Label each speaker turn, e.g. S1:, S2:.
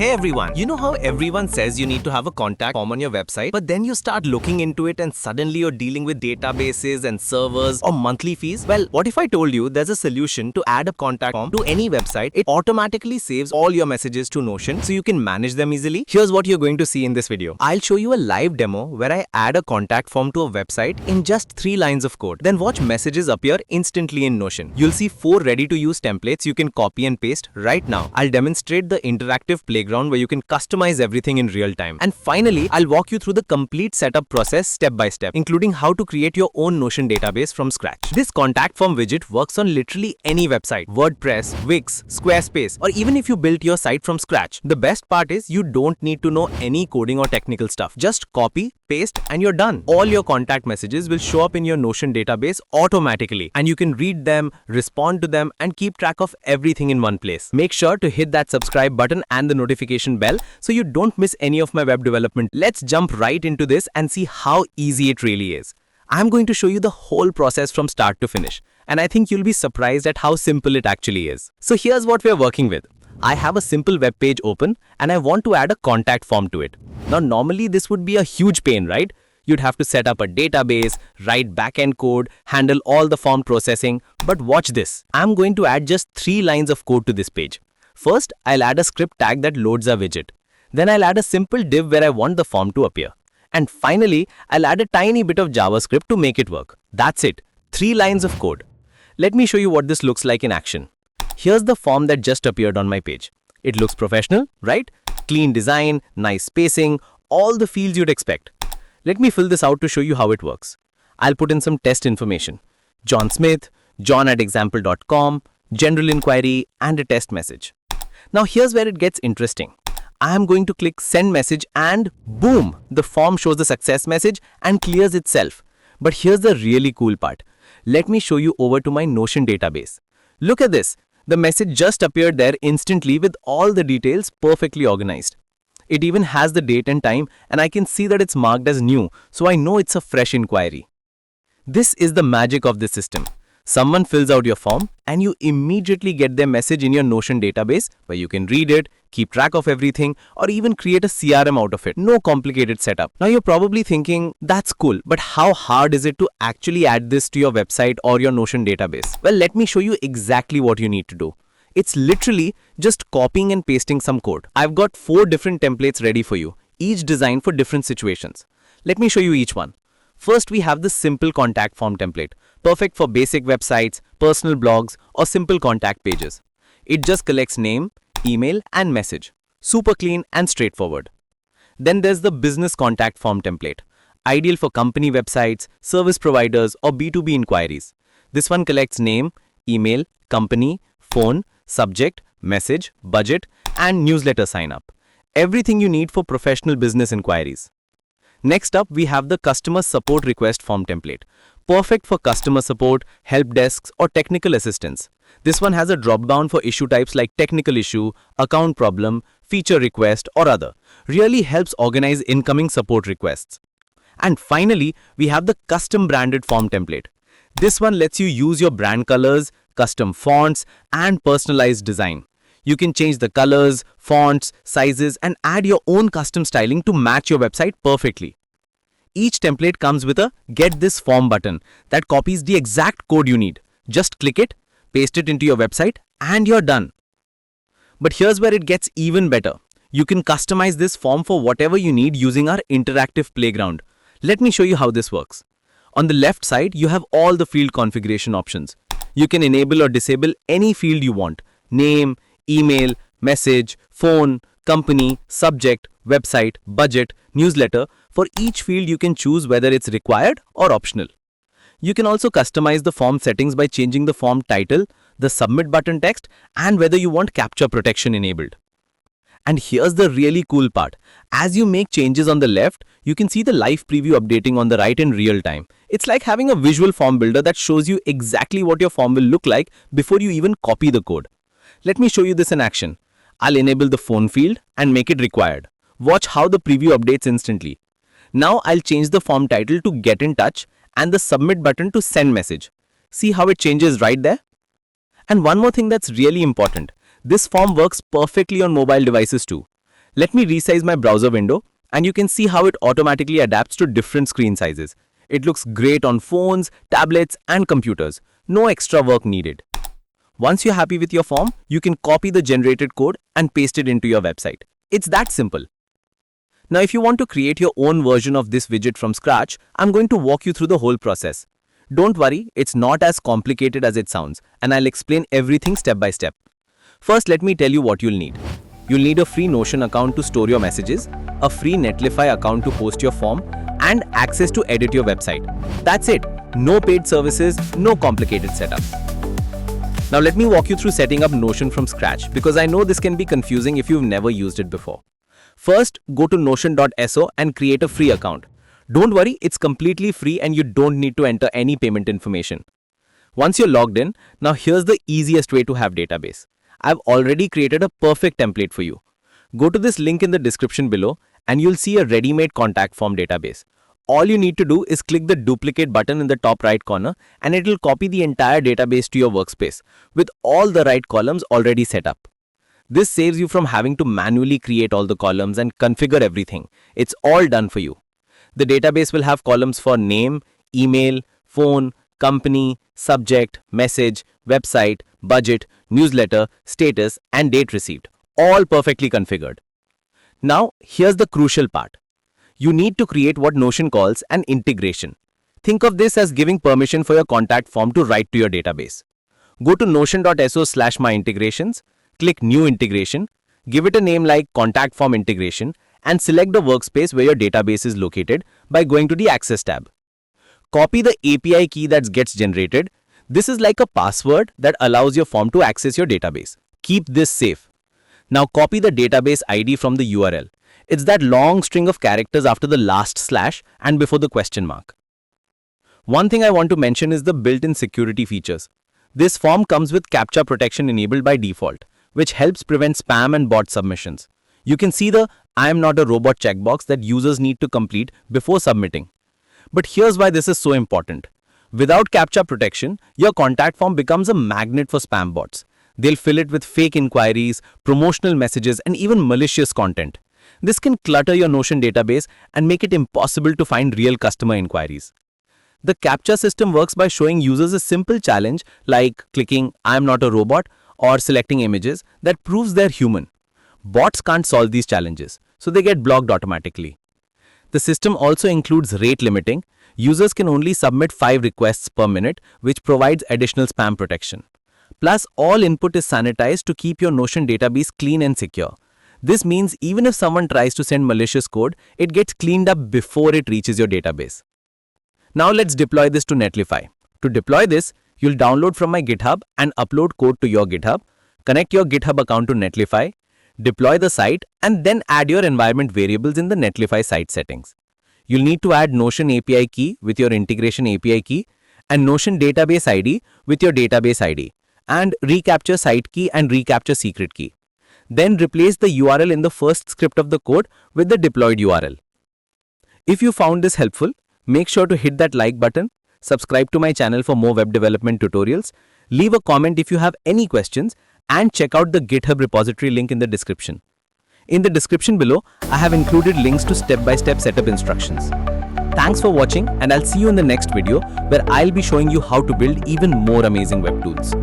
S1: Hey everyone, you know how everyone says you need to have a contact form on your website, but then you start looking into it and suddenly you're dealing with databases and servers or monthly fees? Well, what if I told you there's a solution to add a contact form to any website? It automatically saves all your messages to Notion so you can manage them easily. Here's what you're going to see in this video. I'll show you a live demo where I add a contact form to a website in just 3 lines of code. Then watch messages appear instantly in Notion. You'll see 4 ready-to-use templates you can copy and paste right now. I'll demonstrate the interactive playground where you can customize everything in real time. And finally, I'll walk you through the complete setup process step by step, including how to create your own Notion database from scratch. This contact form widget works on literally any website, WordPress, Wix, Squarespace, or even if you built your site from scratch. The best part is you don't need to know any coding or technical stuff. Just copy, paste, and you're done. All your contact messages will show up in your Notion database automatically, and you can read them, respond to them, and keep track of everything in one place. Make sure to hit that subscribe button and the notification bell so you don't miss any of my web development. Let's jump right into this and see how easy it really is. I'm going to show you the whole process from start to finish, and I think you'll be surprised at how simple it actually is. So here's what we're working with. I have a simple web page open and I want to add a contact form to it. Now normally this would be a huge pain, right? You'd have to set up a database, write backend code, handle all the form processing. But watch this. I'm going to add just 3 lines of code to this page. First, I'll add a script tag that loads a widget. Then I'll add a simple div where I want the form to appear. And finally, I'll add a tiny bit of JavaScript to make it work. That's it. 3 lines of code. Let me show you what this looks like in action. Here's the form that just appeared on my page. It looks professional, right? Clean design, nice spacing, all the fields you'd expect. Let me fill this out to show you how it works. I'll put in some test information. John Smith, john@example.com, general inquiry, and a test message. Now here's where it gets interesting. I am going to click send message and boom, the form shows the success message and clears itself. But here's the really cool part. Let me show you over to my Notion database. Look at this. The message just appeared there instantly with all the details perfectly organized. It even has the date and time, and I can see that it's marked as new, so I know it's a fresh inquiry. This is the magic of this system. Someone fills out your form and you immediately get their message in your Notion database where you can read it, keep track of everything, or even create a CRM out of it. No complicated setup. Now you're probably thinking, that's cool, but how hard is it to actually add this to your website or your Notion database? Well, let me show you exactly what you need to do. It's literally just copying and pasting some code. I've got 4 different templates ready for you, each designed for different situations. Let me show you each one. First, we have the simple contact form template, perfect for basic websites, personal blogs, or simple contact pages. It just collects name, email, and message. Super clean and straightforward. Then there's the business contact form template, ideal for company websites, service providers, or B2B inquiries. This one collects name, email, company, phone, subject, message, budget, and newsletter sign up. Everything you need for professional business inquiries. Next up, we have the customer support request form template, perfect for customer support, help desks, or technical assistance. This one has a drop-down for issue types like technical issue, account problem, feature request, or other. Really helps organize incoming support requests. And finally, we have the custom branded form template. This one lets you use your brand colors, custom fonts, and personalized design. You can change the colors, fonts, sizes, and add your own custom styling to match your website perfectly. Each template comes with a Get This Form button that copies the exact code you need. Just click it, paste it into your website, and you're done. But here's where it gets even better. You can customize this form for whatever you need using our interactive playground. Let me show you how this works. On the left side, you have all the field configuration options. You can enable or disable any field you want. Name, email, message, phone, company, subject, website, budget, newsletter. For each field you can choose whether it's required or optional. You can also customize the form settings by changing the form title, the submit button text, and whether you want CAPTCHA protection enabled. And here's the really cool part. As you make changes on the left, you can see the live preview updating on the right in real time. It's like having a visual form builder that shows you exactly what your form will look like before you even copy the code. Let me show you this in action. I'll enable the phone field and make it required. Watch how the preview updates instantly. Now I'll change the form title to Get in Touch and the submit button to Send Message. See how it changes right there? And one more thing that's really important. This form works perfectly on mobile devices too. Let me resize my browser window and you can see how it automatically adapts to different screen sizes. It looks great on phones, tablets and computers. No extra work needed. Once you're happy with your form, you can copy the generated code and paste it into your website. It's that simple. Now if you want to create your own version of this widget from scratch, I'm going to walk you through the whole process. Don't worry, it's not as complicated as it sounds, and I'll explain everything step by step. First, let me tell you what you'll need. You'll need a free Notion account to store your messages, a free Netlify account to host your form, and access to edit your website. That's it. No paid services, no complicated setup. Now let me walk you through setting up Notion from scratch, because I know this can be confusing if you've never used it before. First, go to notion.so and create a free account. Don't worry, it's completely free and you don't need to enter any payment information. Once you're logged in, now here's the easiest way to have database. I've already created a perfect template for you. Go to this link in the description below and you'll see a ready-made contact form database. All you need to do is click the duplicate button in the top right corner and it'll copy the entire database to your workspace with all the right columns already set up. This saves you from having to manually create all the columns and configure everything. It's all done for you. The database will have columns for name, email, phone, company, subject, message, website, budget, newsletter, status, and date received, all perfectly configured. Now, here's the crucial part. You need to create what Notion calls an integration. Think of this as giving permission for your contact form to write to your database. Go to notion.so/myintegrations, click New Integration, give it a name like Contact Form Integration, and select the workspace where your database is located by going to the Access tab. Copy the API key that gets generated. This is like a password that allows your form to access your database. Keep this safe. Now copy the database ID from the URL. It's that long string of characters after the last slash and before the question mark. One thing I want to mention is the built-in security features. This form comes with CAPTCHA protection enabled by default, which helps prevent spam and bot submissions. You can see the "I am not a robot" checkbox that users need to complete before submitting. But here's why this is so important. Without CAPTCHA protection, your contact form becomes a magnet for spam bots. They'll fill it with fake inquiries, promotional messages, and even malicious content. This can clutter your Notion database and make it impossible to find real customer inquiries. The CAPTCHA system works by showing users a simple challenge like clicking "I am not a robot" or selecting images that proves they're human. Bots can't solve these challenges, so they get blocked automatically. The system also includes rate limiting. Users can only submit 5 requests per minute, which provides additional spam protection. Plus, all input is sanitized to keep your Notion database clean and secure. This means even if someone tries to send malicious code, it gets cleaned up before it reaches your database. Now let's deploy this to Netlify. To deploy this, you'll download from my GitHub and upload code to your GitHub, connect your GitHub account to Netlify, deploy the site, and then add your environment variables in the Netlify site settings. You'll need to add Notion API key with your integration API key and Notion database ID with your database ID and reCAPTCHA site key and reCAPTCHA secret key. Then replace the URL in the first script of the code with the deployed URL. If you found this helpful, make sure to hit that like button, subscribe to my channel for more web development tutorials, leave a comment if you have any questions, and check out the GitHub repository link in the description. In the description below, I have included links to step-by-step setup instructions. Thanks for watching, and I'll see you in the next video where I'll be showing you how to build even more amazing web tools.